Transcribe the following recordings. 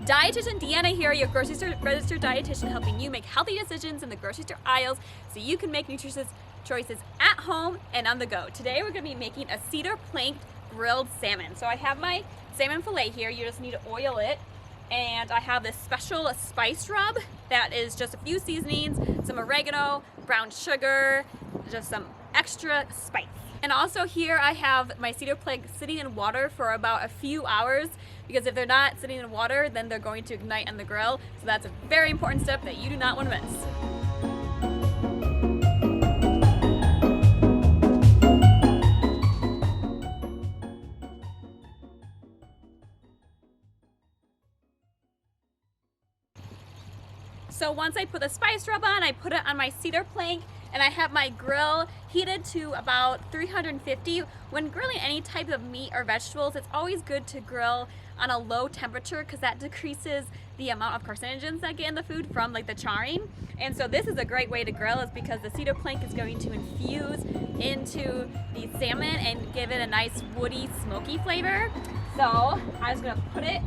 Dietitian Deanna here, your grocery store registered dietitian, helping you make healthy decisions in the grocery store aisles so you can make nutritious choices at home and on the go. Today we're going to be making a cedar planked grilled salmon. So I have my salmon fillet here. You just need to oil it. And I have this special spice rub that is just a few seasonings, some oregano, brown sugar, just some extra spice. And also here I have my cedar plank sitting in water for about a few hours, because if they're not sitting in water, then they're going to ignite on the grill. So that's a very important step that you do not want to miss. So once I put the spice rub on, I put it on my cedar plank, and I have my grill heated to about 350. When grilling any type of meat or vegetables, it's always good to grill on a low temperature because that decreases the amount of carcinogens that get in the food from like the charring. And so this is a great way to grill, is because the cedar plank is going to infuse into the salmon and give it a nice woody, smoky flavor. So I'm just gonna put it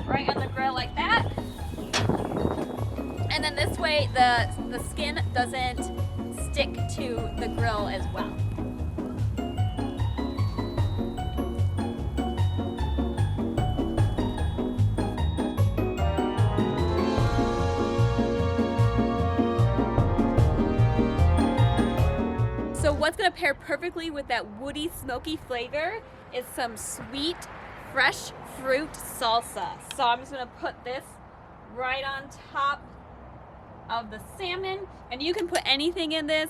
right on the grill like that. And then this way the skin doesn't stick to the grill as well. So what's gonna pair perfectly with that woody, smoky flavor is some sweet, fresh fruit salsa. So I'm just gonna put this right on top of the salmon, and you can put anything in this.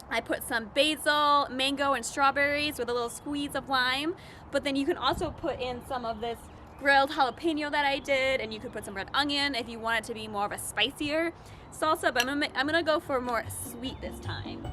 I put some basil, mango, and strawberries with a little squeeze of lime, but then you can also put in some of this grilled jalapeno that I did, and you could put some red onion if you want it to be more of a spicier salsa, but I'm gonna go for more sweet this time.